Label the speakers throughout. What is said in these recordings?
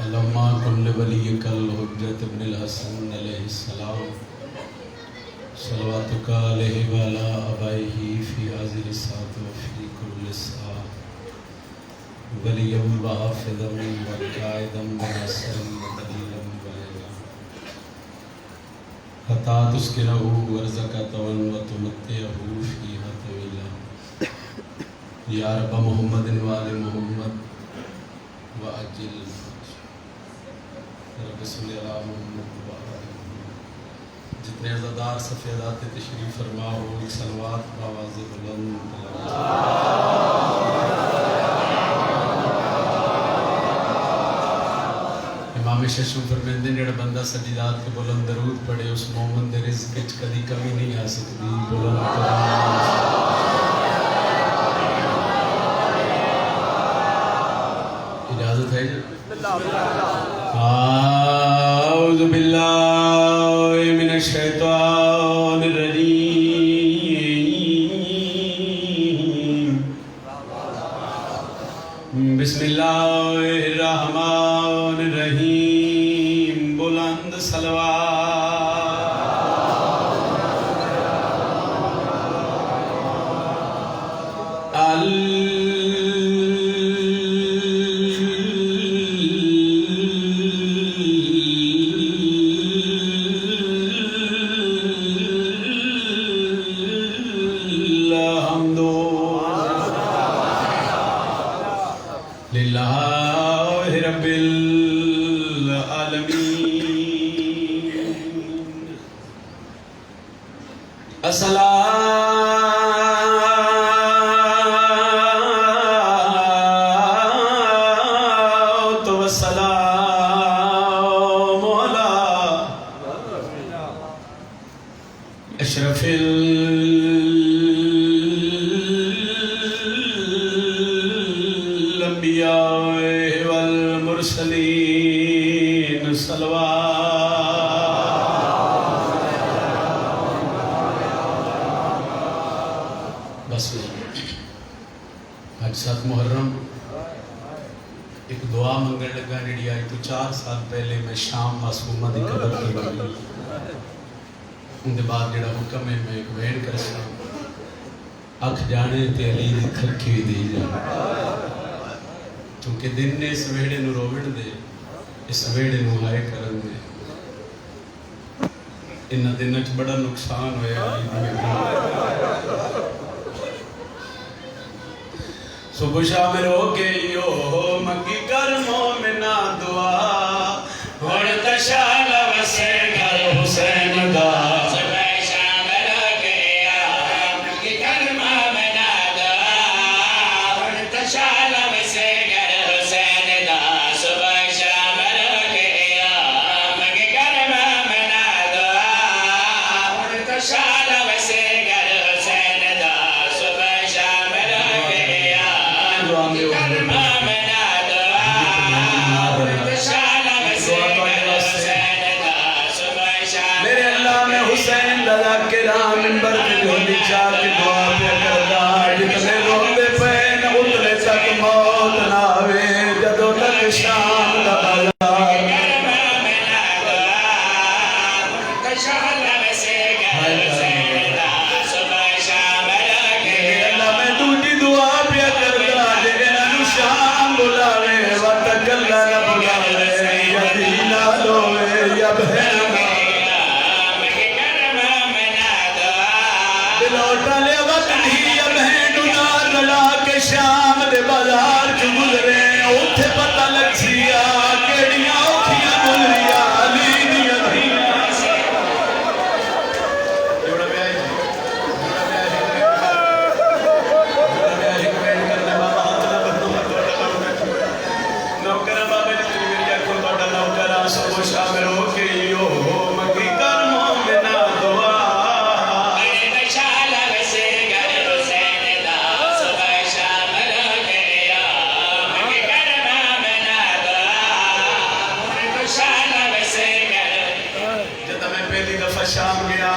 Speaker 1: علما کل ولی کل حجت ابن الحسن علیہ السلام صلواتک علیہ وعلا آبائہ فی حاضر الساعۃ وفی کل ساعۃ ولیا وحافظا وقائدا وناصرا ودلیلا وعینا حتی تسکنہ ورزقہ وتمتعہ فیہا طویلا یا رب محمد وآل محمد وعجل رب صلی اللہ محمد وآل محمد. جتنے عزادار سفیدات تشریف فرما ہو ایک صلوات بآواز بلند. امام ششم فرمیندے جڑا بندہ سجدات کے بلند درود پڑھے اس مومن دے رزق وچ کدی کمی نہیں آ سکتی. بلند اجازت ہے جی. اعوذ باللہ من الشیطان الرجیم. بسم اللہ الرحمن الرحیم. بلند صلوات. اشرف الانبیاء والمرسلین صلوات. بس آج 7 محرم ایک دعا منگن لگا جڑی آئی تو 4 سال پہلے میں شام معصومہ دی قبر کی بنی. ان دے بعد جڑا حکم ہے میں ایک وین کر سکتا ہوں اکھ جانے تے علی دی تھرکی بھی دی جانے چونکہ دن نے اس ویڑے نو روڑ دے اس ویڑے نو ہائے کرن دے. انہاں دنوں چ بڑا نقصان ہویا علی دی. صبح شام رو کے یو منگی کر مومنا دعا ہن تشال وسے گھر حسین دا. شام دے بازار چ گزرے اوتھے پتہ لگ سیا کیڑیاں اوکھیاں گزریاں علی دیاں دھیاں. جوڑا پیا ہے جوڑا پیا ہے ایک وین کرنے بابا ہاتھ نہ بندو نوکر بابے نے تیری میری اکھوں تہاڈا نوکر آ صبح شام رو کے یو منگی کر مومنا دعا. شام گیا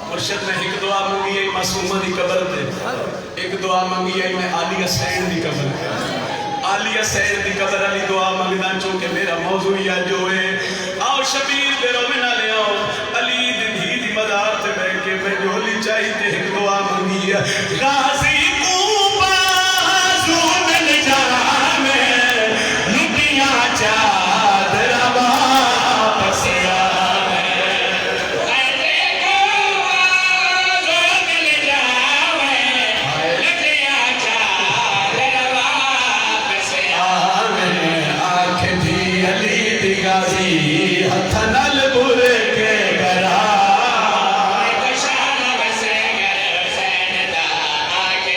Speaker 1: مرشد نے ایک دعا منگی ہے معصومہ دی قبر تے ایک دعا منگی ہے میں علی حسین دی قبر تے. علی حسین دی قبر علی دعا منگدا چونکہ میرا موضوع یا جو ہے آؤ شبیر دے رونا لے آؤ علی دی دھی دی مدار تے بیٹھ کے میں جھولی چاہی تے ایک دعا منگی ہے غازی کو بازو مل جاوے لٹیاں چادر واپس آوے غازی ہتھ نال برے کے کرا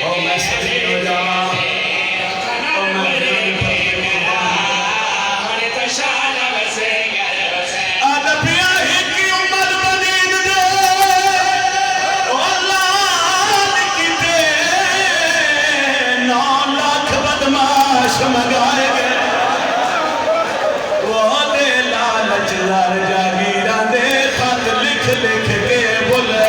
Speaker 1: او میں سجی ہو جاواں او میں آدھا پیا ہی کی امت بدین دے او اللہ لکھتے 9 لاکھ بدماش مگائے گئے لار جاگیران دے خط لکھ لکھ کے بولے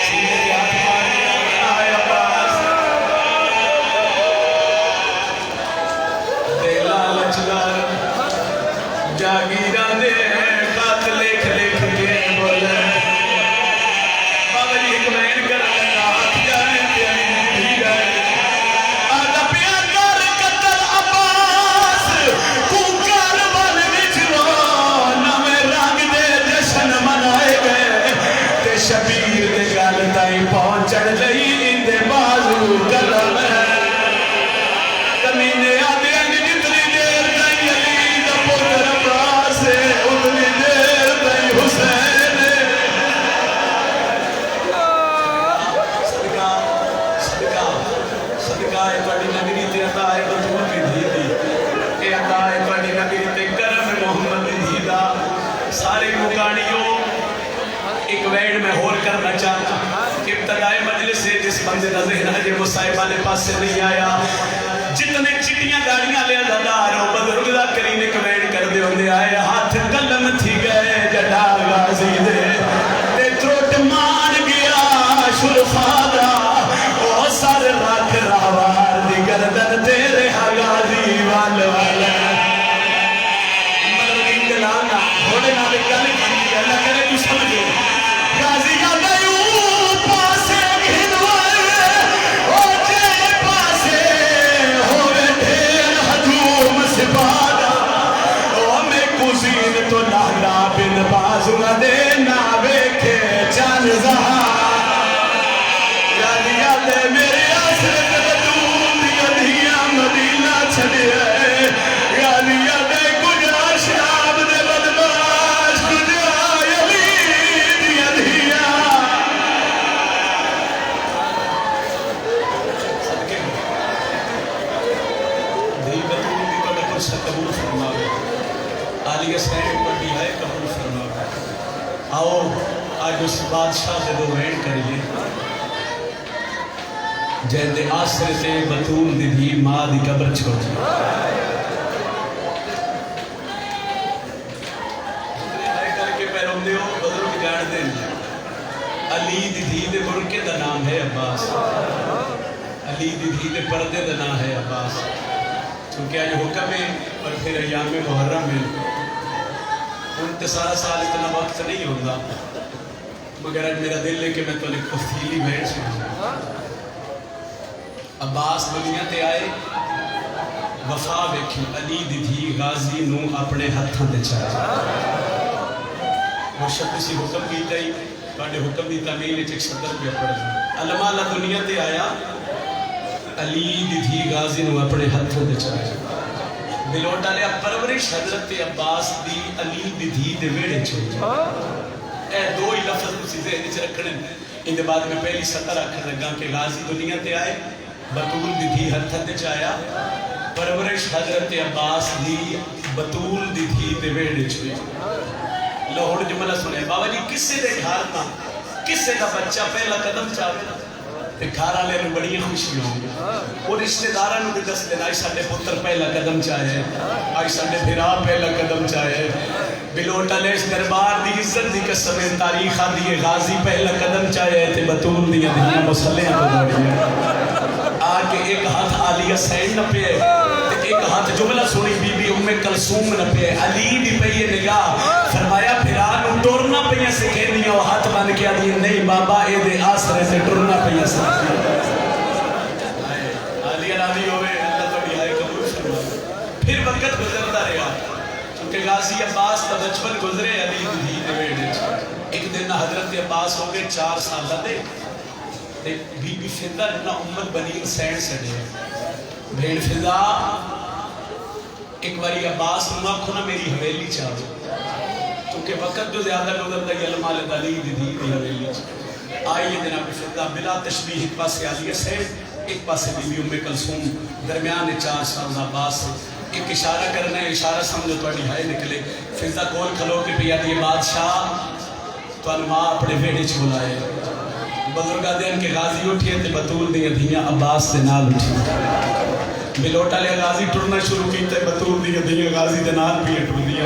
Speaker 1: سیدھے ہاتھ ماریا آئے عباس دے لالچ لار جاگیران دے خط لکھ لکھ کے بولے بابا جی ایک مہین کر لگا ہاتھ جائے پیاری بھی گئے آدھا پیا کر قتل عباس شبیر دے گل تائیں پہنچن لئی اندے بازو قلم کمینے آدھے انج جتنی دیر تائیں علی دا پتر عباس اتنی دیر تائیں حسین صدقہ صدقہ صدقہ ہے پڑی نگری تے عطا ہے بطول کی دھی دی اے عطا ہے پڑی نگری تے کرم محمد دی دا سارے مکانیوں ایک ویڈ میں ہور کرنا چاہتا ابتدائی مجلس ہے جس بندے کا ذہن ہے جو صاحبہ نے پاس سے نہیں آیا جتنے چٹیاں داڑیاں لے دادار ہو بدرگ دا کرین ایک ویڈ کر دے ہوندے آئے ہاتھ قلم تھی گئے جڑا غازی دے تے تروٹ مان گیا شرفادہ او سر رکھ راوار دی گردن تیرے غازی والا مطلب انگلانا ہوڑے نالے گل کی اللہ کرے تو سمجھے غازی کا دیو پاسے گھنوائے او جے پاسے ہوئے دھیر حجوم سپادا او میں کزین تو لالا بن بازو نہ دے ناوے کے چان زہاں غازی کا دے میرے آسرت بدون دیا دیا مدینہ چھڑے غازی کا دے کجا شراب دے بدماش کجا علی دیا دیا صدقے دھی بدون دی تو نکل سے قبول فرماوے علی حسین پڑھی ہے قبول فرماوے آؤ آج اس بادشاہ سے دو وین کریے جہدے آسر سے بطول دی بھی ماں دی قبر چھوڑ جائے علی دی دھی دے برکے دا نام ہے عباس علی دی دھی دے پردے دا نام ہے عباس چونکہ آج حکم ہے اور پھر ایام محرم ہے انتسارہ سال اتنا وقت نہیں ہوگا مگر آج میرا دل ہے کہ میں تو ایک تفصیلی بھیڑ سنوں عباس دنیا تے آئے وفا ویکھی علی دی دھی غازی نو اپنے ہتھاں دے چاہے وہ شب سی حکم کی تائی کانڈے حکم دی تعمیل ایک صدر پہ پڑھ دیں علماء اللہ دنیا تے آیا علی دی دھی غازی نو اپنے ہتھوں دے چاہے بلوٹا لیا پرورش حضرت عباس دی علی دی دھی دے ویڑے چھوڑ اے دو ہی لفظ اسی ذہنی سے رکھنے ان دے بعد میں پہلی سطر رکھنے لگا کہ غازی دنیا تے آئے بطول دی دھی ہتھوں دے چاہیا پرورش حضرت عباس دی بطول دی دھی دے ویڑے چھوڑ لاہور جملہ سنے بابا جی کسے دے گھار تھا کسے دا بچہ پہلا قدم چاہے تے گھارا لے میں بڑی خوشی ہوں اور رشتہ دارہ نو بھی دس دینا آئی ساڑھے پتر پہلا قدم چاہے آئی ساڑھے بھیرا پہلا قدم چاہے بلوٹا لے اس دربار دی عزت دی قسم تاریخہ دی غازی پہلا قدم چاہے تے بطول دیا دنیا مسلح کو دوڑی ہے آج کے ایک ہاتھ علی حسین نہ پہ ایک ہاتھ جملہ سنی بی بی ام کلثوم نہ پہ علی بھی پہ یہ نگاہ فرمایا پھرا نو ٹورنا پہ سکھے دیا وہ ہاتھ بن کے آدھی نہیں بابا اے دے آسرے سے ٹورنا پہ سکھے علی راضی ہوئے اللہ تو بھی آئے قبول فرمائے پھر وقت گزرتا رہا چونکہ غازی عباس تا بچپن گزرے علی دی دیویڈ ایک دن حضرت عباس ہو گئے 4 سال دے بی بی فضا نہ امت بنی سینڈ سڑے بھیڑ فضا ایک باری عباس نہ کھونا میری حویلی چاہو کیونکہ وقت جو زیادہ گزرتا ہے علماء علی دی حویلی چاہو آئیے جناب فضا بلا تشبیح ایک پاس علی حسین ایک پاس بی بی ام کلثوم درمیان 4 سال عباس ایک اشارہ کرنا ہے اشارہ سمجھو توڑی ہائے نکلے فضا کول کھلو کے پیا دیئے بادشاہ تو انماء اپنے بیڑے چھ بلائے بزرگاں دین کے غازی اٹھئے تے بطول دیا دھیاں عباس سے نال اٹھئے بلوٹا لے غازی ٹرنا شروع کی تے بطول دیا دھیاں غازی دے نال بھی ٹر دیا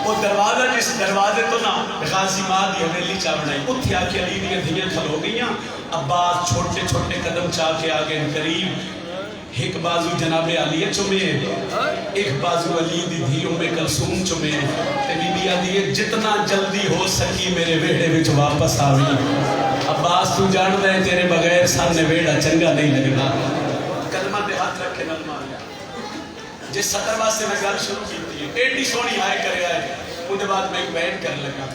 Speaker 1: وہ دروازہ جس دروازے تو نا غازی ماں دی حویلی چاہ بنائی اتھے آ کے علی دیا دھیاں کھلو گئیاں عباس چھوٹے چھوٹے قدم چاہ کے آگے قریب ایک بازو جناب علی چمے ایک بازو علی دی دھی ام کلثوم چمے تے بی بی آدھی جتنا جلدی ہو سکی میرے ویڑے وچ واپس آوی عباس تو جان دے تیرے بغیر سامنے ویڑا چنگا نہیں لگنا قدمہ دے ہاتھ رکھے نل ماریا جس 70 واسطے میں گل شروع کی تھی ایڈی سونی آئے کرے آئے ان دے بعد میں ایک بیان کر لگا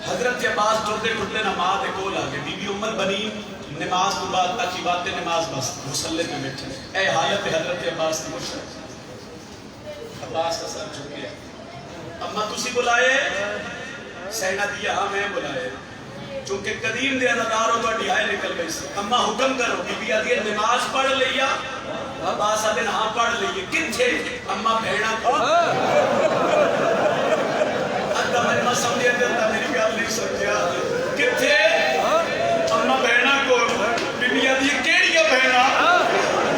Speaker 1: حضرت عباس ٹوٹے ٹوٹے نماز دے کول آگے بی بی امت بنی نماز تو بعد تاکی باتیں نماز بس مسلح پہ بیٹھے اے حالت حضرت عباس کی مشرق عباس کا سر جھکے اما تسی بلائے سینہ دیا ہاں میں بلائے چونکہ قدیم دے اداروں تو ڈھائے نکل گئی سے اما حکم کرو بی بی آدھی نماز پڑھ لیا عباس آدھے ہاں پڑھ لئیے کن تھے اما بھیڑا کو ادھا میں نے سمجھے دیتا میری گال نہیں سمجھا کن تھے اما بہنا کو بی بی آدھی کیڑیا بہنا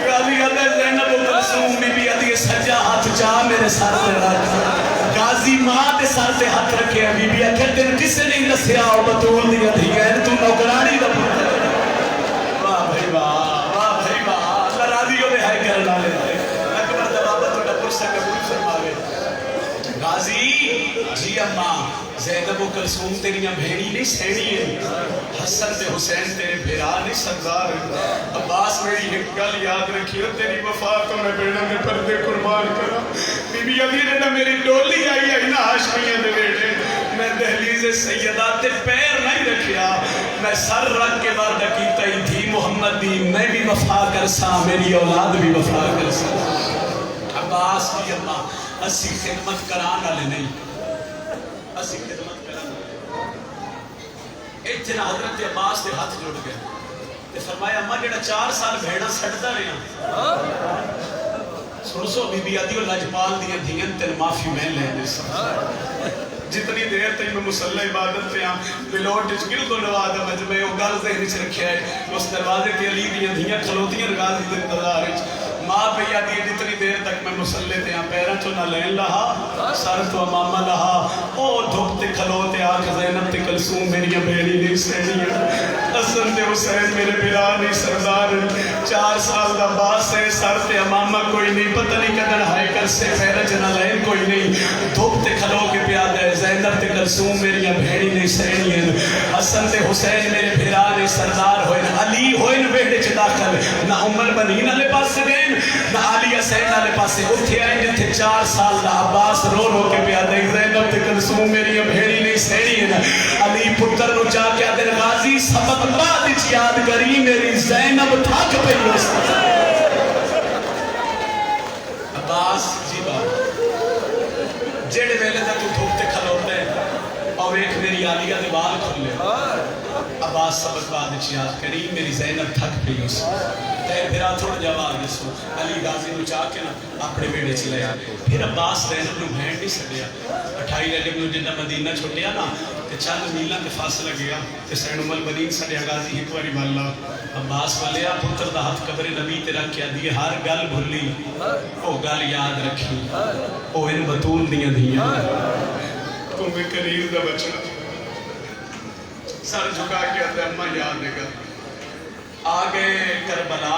Speaker 1: غازی آدھے زینب و کلثوم بی بی آدھی سجا ہاتھ چاہ میرے سر پہ رکھ غازی ماں دے سر پہ ہاتھ رکھے ہیں بی بی آدھے تین کسے نہیں نسیا ہو بطول دیا دھی ہے تو نوکرانی دا پتر واہ بھائی واہ اللہ راضی ہو بے ہائے کرنا لیتے اکبر دبابت و ڈپر سے قبول فرماوے غازی جی اماں زینب و کلثوم تیریاں بھیڑی نہیں سینی ہے حسن تے حسین تیرے بھیرا نہیں سردار عباس میری ایک گل یاد رکھی ہے تیری وفا تو میں بیڑا میں پردے قربان کرا بی بی علی نے میری ڈولی آئی نا ہاشمیہ دے بیٹے میں دہلیز سیدہ تے پیر نہیں رکھیا میں سر رکھ کے بعد کیتا ہی تھی محمد دی میں بھی وفا کر سا میری اولاد بھی وفا کر سا عباس کی اماں اسی خدمت کران والے نہیں اسی خدمت کران اتنا حضرت عباس دے ہاتھ جڑ گئے تے فرمایا اماں جڑا 4 سال بھیڑا سڑتا رہا سنسو بی بی آدھی اور لجپال دیا دھین تن معافی میں لے دے جتنی دیر تک میں مسلح عبادت پہ بلوٹ گر کو نوازا مجمع وہ گل ذہن سے رکھیا ہے اس دروازے تے علی دیا دھیاں کھلوتیاں غازی دے انتظار ماں پہ یادی جتنی دیر تک میں مسلح تے پیرا چو نہ لین لہا سر تو امامہ لہا او دھوپتے کھلوتے آنکھ زینب تے کلثوم میری بیڑی نہیں سینی حسن تے حسین میرے بلا نہیں سردار 4 سال دا باس ہے سر تے امامہ کوئی نہیں پتہ نہیں کدن ہائے کر سے پیرا چو نہ لین کوئی نہیں دھوپتے کھلو کے پیادہ ہے زینب تے کلثوم میری بیڑی نہیں سینی حسن تے حسین میرے بلا نہیں سردار ہوئے علی ہوئے بیٹے چ داخل نہ عمر بنی نہ لے پاس گئے نہ علی حسین والے پاسے اٹھے آئے جتھے 4 سال دا عباس رو رو کے پیا دے زینب تے کلثوم میری بھیڑی نہیں سینی ہے علی پتر نو چاہ کے دن غازی سبق بعد وچ یاد کری میری زینب تھک پئی اس عباس جی بات جڑے ویلے تک تو دھوپتے کھلوتے اور ایک میری عالیہ دے بال کھلے عباس سبق بعد وچ یاد کری میری زینب تھک پئی اس تیر پھرا تھوڑا جواب دسو علی غازی نو چاہ کے نا اپنے بیڑے چلے آ پھر عباس زینب نو بھیڑ نہیں سڑیا 28 رجب نو جنہ مدینہ چھوٹیا نا تے چند میلاں تے فاصلہ گیا تے سین ام البنین سڑیا غازی ایک واری والا عباس والیا پتر دا ہاتھ قبر نبی تے رکھ کے دی ہر گل بھلی او گل یاد رکھی او ان بطول دیاں دھیاں تمہیں قریب دا بچنا سر جھکا کے اتے اماں یاد دے گا آگے کربلا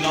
Speaker 1: 9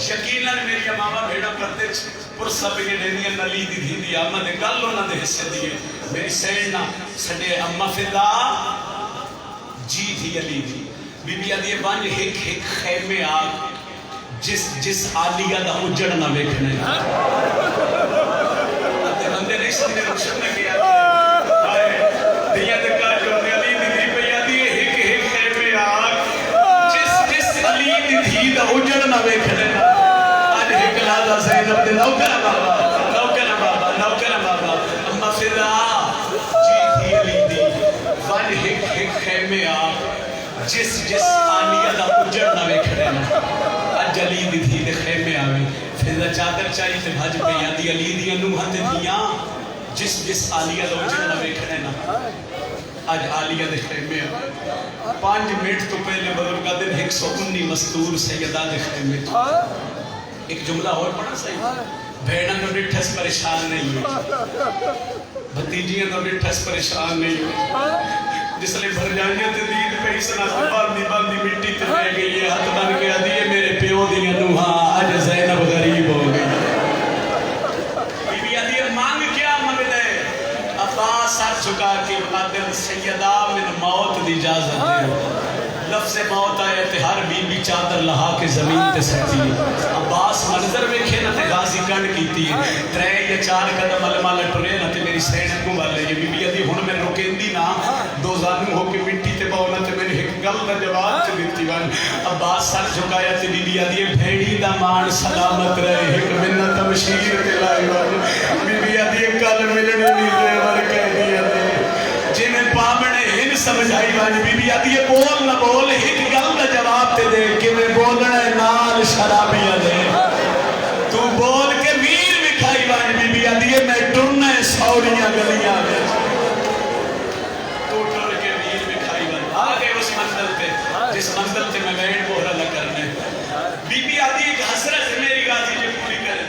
Speaker 1: یقیناً میری ماما بھیڑا پردے پرسا پہ ڈینیاں نلی دی دھی دی آمد گل ہونا دے حصے دیئے میری سیننا سڈے اما فدا جی تھی علی تھی بی بی آدھی بانج ہک ہک خیمے آگ جس آلیہ دا اجڑ نہ ویکھنے آتے بندے نے اس نے روشن نہ کیا دیا دے کا جو علی دی دھی پہ آدھی ہک ہک خیمے آگ جس علی دی دھی دا اجڑ نہ ویکھنے زینب دے نوکرہ بابا اما فدا جی تھی علی دی ون ہک ہک خیمے آگ جس آلیہ دا اجڑ نہ ویکھنے اج علی دی دھی دے خیمے آوے فدا چادر چاہی تے بھج پہ یادی علی دی انوہاں تے دیاں جس آلیہ دا اجڑ نہ ویکھنے اج آلیہ دے خیمے آوے 5 منٹ تو پہلے بزرگا دن 119 مستور سیدہ دے خیمے ایک جملہ اور پڑھا صحیح بھیڑاں تو ڈٹھس پریشان نہیں ہوئی بھتیجیاں تو ڈٹھس پریشان نہیں ہوئی جس لئے بھر جائیاں تے دید پہ اس نہ باندی مٹی تے رہ گئی ہے ہاتھ بن کے آدھی ہے میرے پیو دی انوہاں آج زینب غریب ہو گئی بی بی آدھی ہے مانگ کیا مانگ دے عباس سر چکا کے قادر سیدہ من موت دی اجازت دے لفظ موت آئے تے ہر بی بی چادر لہا کے زمین تے سکتی ہے عباس منظر میں کھینا تے غازی کنڈ کیتی ہے 3 یا 4 قدم علمہ لٹرے نا تے میری سینہ کو والے یہ بی بی آدھی ہون میں رکین دی نا 2 ظالم ہو کے مٹی تے باؤنا تے میں نے ایک گل نہ جواب تے دیتی بان عباس سر جھکایا تے بی بی آدھی بھیڑی دا مان سلامت رہے ایک منت تمشیر تے لائی بان بی بی آدھی کل ملنے بھی دے ور کہہ دیا تے جی میں پامنے ہن سمجھائی بان بی بی آدھی بول نہ بول ایک گل نہ جواب تے دے کہ میں بولنا ہے نال شرابیاں دے تو بول کے ویر بکھائی بان بی بی آدھی میں ٹرنا ہے سوڑیاں گلیاں دے تو ٹر کے ویر بکھائی بان آگے اس منزل تے جس منزل تے میں بیٹھ بہرہ نہ کرنے بی بی آدھی ایک حسرت میری غازی جو پوری کرے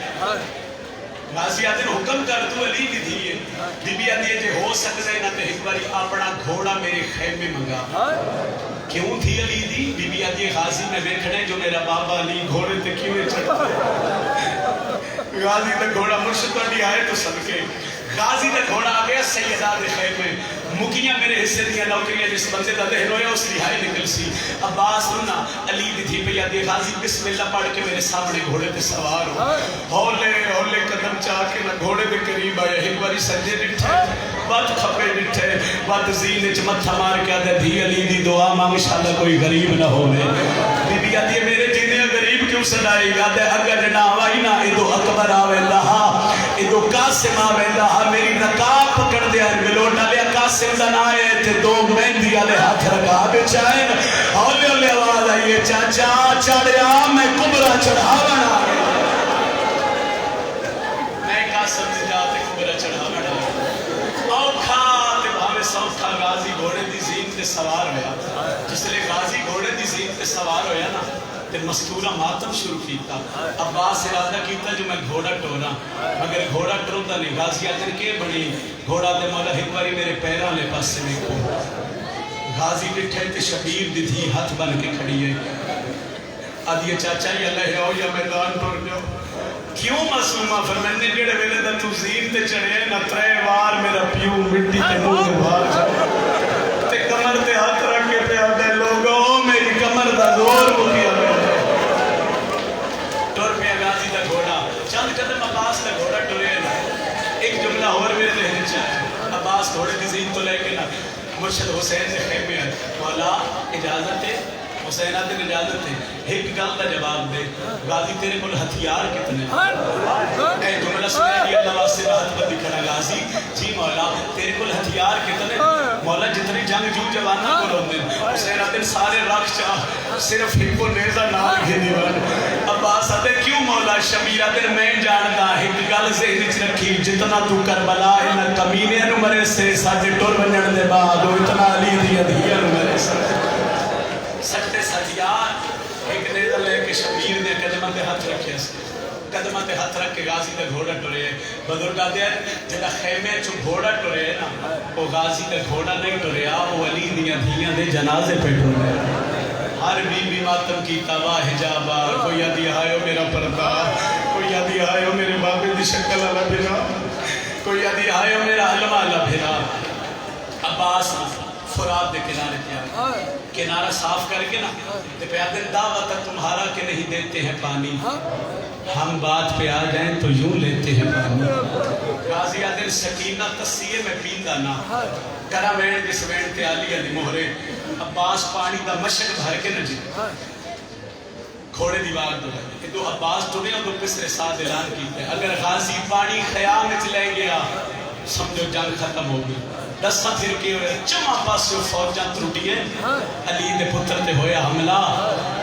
Speaker 1: غازی آدھی حکم کر تو علی دی دھیئے بی بی آدھی جے ہو سکتے ہیں نا تے ایک باری اپنا گھوڑا میرے خیمے منگا کیوں تھی علی دی بی بی آدھی غازی میں بیٹھنے جو میرا بابا علی گھوڑے تے کیوں چڑھتے غازی تے گھوڑا مرشد پڑی آئے تو صدقے غازی تے گھوڑا آ گیا سیدہ دے خیمے مکیاں میرے حصے دیا نوکریاں جس بندے دا دہن ہویا اس رہائی نکل سی عباس نونا علی دی تھی پہ یادی غازی بسم اللہ پڑھ کے میرے سامنے گھوڑے تے سوار ہو ہولے قدم چاہ کے نہ گھوڑے دے قریب آیا ایک باری سجے ڈٹھے بات کھپے ڈٹھے بات زینے چمتھا مار کے آدھے دھی علی دی دعا مانگ شاءاللہ کوئی غریب نہ ہونے بی بی آدھی میرے جینے غریب کیوں سنائی آدھے اگر نہ آوائی نہ ادو اکبر آوے لہا ادو قاسم آوے لہا میری نقاب پکڑ دیا ملوٹا لیا قاسم دن آئے تھے 2 مہندی آلے ہاتھ رکھا بچائیں ہولے ہولے آواز آئیے چاچا چڑھیا میں کبرا چڑھاوڑ آگے میں قاسم دی جاتے کبرا چڑھاوڑ آگے اوکھا تے بھاوے سوکھا غازی گھوڑے دی زین تے سوار ہویا جس لئے غازی گھوڑے دی زین تے سوار ہویا نا تے مستورہ ماتم شروع کیتا عباس ارادہ کیتا جو میں گھوڑا ٹورا مگر گھوڑا ٹورتا نہیں غازی آدھر کے بڑی گھوڑا دے مولا ایک باری میرے پیران لے پاس سے میں کو غازی ڈٹھے تے شبیر دی تھی ہاتھ بن کے کھڑی ہے آدھی چاچا ہی اللہ آؤ یا میدان ٹور جاؤ کیوں معصومہ فرمائنے جڑے ویلے دا تو زین تے چڑھے نہ 3 وار میرا پیو مٹی تے منہ دے باہر جائے تے کمر تے ہاتھ رکھ کے پہ آدھے لوگوں میری کمر دا زور مکیا ٹور پہ غازی دا گھوڑا چند قدم عباس دا گھوڑا ٹورے نا ایک جملہ اور میرے ذہن چاہے عباس گھوڑے کی زین تو لے کے نا مرشد حسین سے خیمے آئے مولا اجازت ہے حسین آدھے اجازت ہے ایک گل دا جواب دے غازی تیرے کل ہتھیار کتنے اے جملہ سنے لیا اللہ واسطے بہت بدی کھڑا غازی جی مولا تیرے کل ہتھیار کتنے مولا جتنی جنگ جو جوانا کو لوگ دن حسین آدھے سارے رکھ چاہ صرف ایک کو نیزہ نال گھنی بن عباس آدھے کیوں مولا شبیر آدھے میں جانتا ایک گل ذہن چ رکھی جتنا تو کربلا ہے نہ کمینے نو مرے سے ساڑھے ٹور بنن دے بعد اتنا علی دی ادھیا نو مرے سے سکتے ساتھیار ایک نیزہ لے کے شبیر نے قدمہ تے ہاتھ رکھے سے قدمہ تے ہاتھ رکھ کے غازی تے گھوڑا ٹورے بزرگاں دے جڑا خیمے چ گھوڑا ٹورے نا وہ غازی تے گھوڑا نہیں ٹوریا وہ علی دیاں دھیاں دے جنازے پہ ٹورے ہر بی ماتم کیتا وا حجابا کوئی آدھی آئے میرا پردہ کوئی آدھی آئے میرے بابے دی شکل والا بھیرا کوئی آدھی آئے میرا علم والا بھیرا عباس فرات دے کنارے پہ کنارہ صاف کر کے نا تے پہ آدھے دعوت تمہارا کہ نہیں دیتے ہیں پانی ہم بات پہ آ جائیں تو یوں لیتے ہیں پانی غازی آدھے سکینہ تسیے میں پیندہ نا کرا وین جس وین تے آلی دی مہرے عباس پانی دا مشک بھر کے نہ جی کھوڑے دیوار دو کہ دو عباس ٹونے اور دو پسرے ساتھ اعلان کیتے ہیں اگر غازی پانی خیام میں چلے گیا سمجھو جنگ ختم ہو گئی دستا پھر کے ہوئے چمہ پاس جو فوجاں تروٹی ہے علی دے پتر تے ہویا حملہ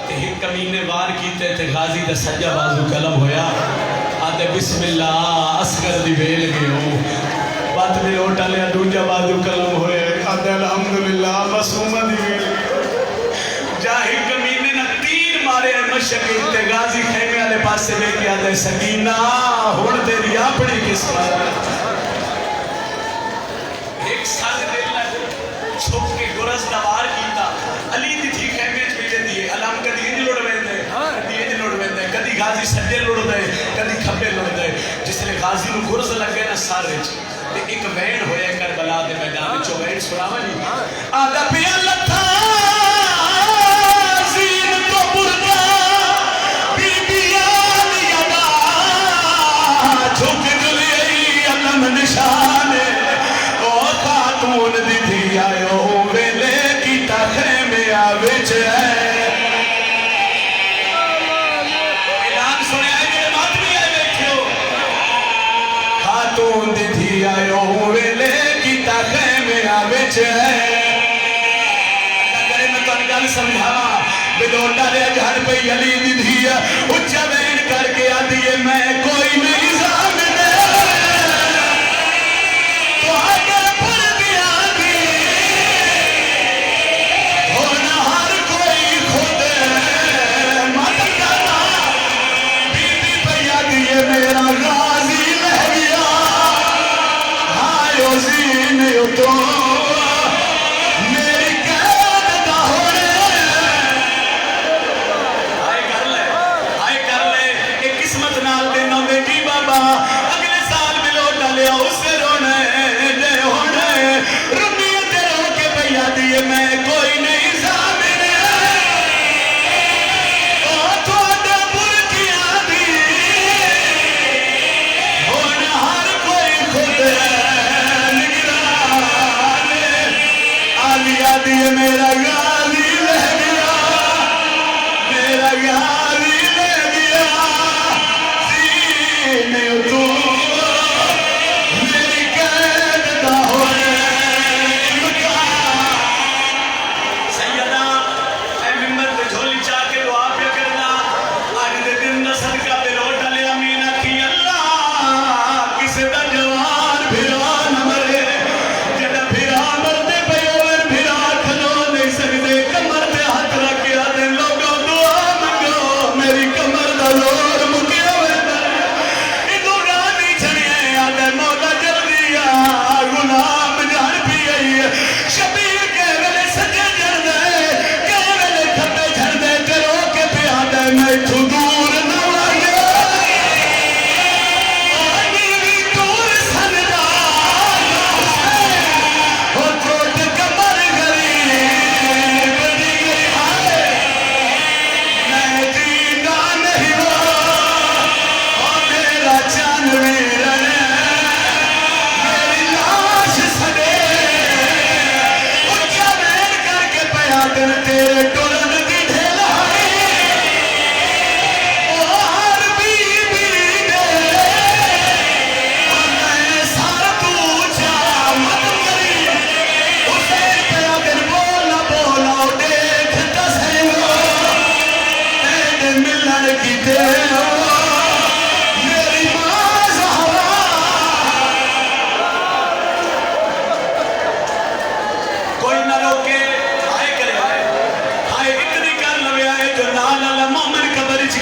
Speaker 1: تے ہی کمینے وار کیتے تے غازی دے سجا بازو کلم ہویا آدھے بسم اللہ اسگر دی بیل گئے ہو بات میں اوٹا لیا دوجہ بازو کلم ہوئے آدھے الحمدللہ مسومہ دی بیل جاہی کمینے نہ تیر مارے مشکی تے غازی خیمے آلے پاس سے لے کے آدھے سکینہ ہوڑ تیری اپنی قسمت ایک سال دل چھوک کے گرز دوار کیتا علی دی تھی خیمے چویلے دیئے علام کدی انج لڑ ویندے کدی انج لڑ ویندے کدی غازی سجے لڑ دے کدی کھپے لڑ دے جس لئے غازی نو گرز لگے نا سارے چھ ایک وین ہوئے کربلا دے میدان چو وین سراما جی آدھا پی اللہ تھا زین تو بردا بی بی آلی ادا جھک دلی علم نشانے خاتون دی تھی آئیو ویلے کی تاخرے میں آوچ ہے اعلان سنے آئے میرے بات بھی آئے بیٹھو خاتون دی تھی آئیو ویلے کی تاخرے میں آوچ ہے اگر میں تو انگل سمجھاوا بدوٹا لے جھڑ پہ علی دی تھی اچھا بین کر کے آدھیے میں کوئی نہیں زامنے تو آگے میرا غازی لہ گیا ہائے زین تو میری قید دا ہونے آئے کر لے ایک قسمت نال دینا بیٹی بابا اگلے سال بھی لوٹا لیا اسے رونے دے ہونے رمیت رو کے بھیا دیئے میں کوئی نہیں دیئے میرا غازی لہ گیا میرا غازی لہ گیا زین تو میری قید دا ہوئے سیدہ اے ممبر پہ جھولی چاہ کے دعا پہ کرنا آج دے دن نسل کا پہ روٹا لے امینہ کی اللہ کسے دا جوان بھیران مرے جدہ بھیران مردے پہ کمر پہ ہاتھ رکھیا دے لوگوں دعا منگو میری کمر دا زور مکیا ہوئے ادھو غازی چھڑیے آدھے مولا جلدی غلام جھڑ پی گئی شبیر کے ویلے سجے جھڑ دے کے ویلے کھپے جھڑ دے کرو کے پہ آدھے میں تو دور نہ آئے آئیوی دور سنجا ہو چوٹ کمر گری تیرے ٹولن دی ڈھیلائی اور بی نے میں سار تو جا مت کری اسے پیا دن بولا دیکھ دسے میرے ملن کی دے میری ماں زہرا کوئی نہ روکے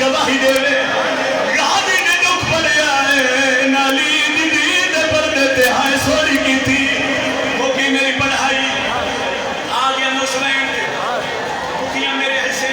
Speaker 1: گواہی دے وے غازی نے دکھ پڑے آئے نالی دی دید پر دیتے ہائے سوری کی تھی وہ کی میری پڑھائی آگیا نوشوین کیا میرے حصے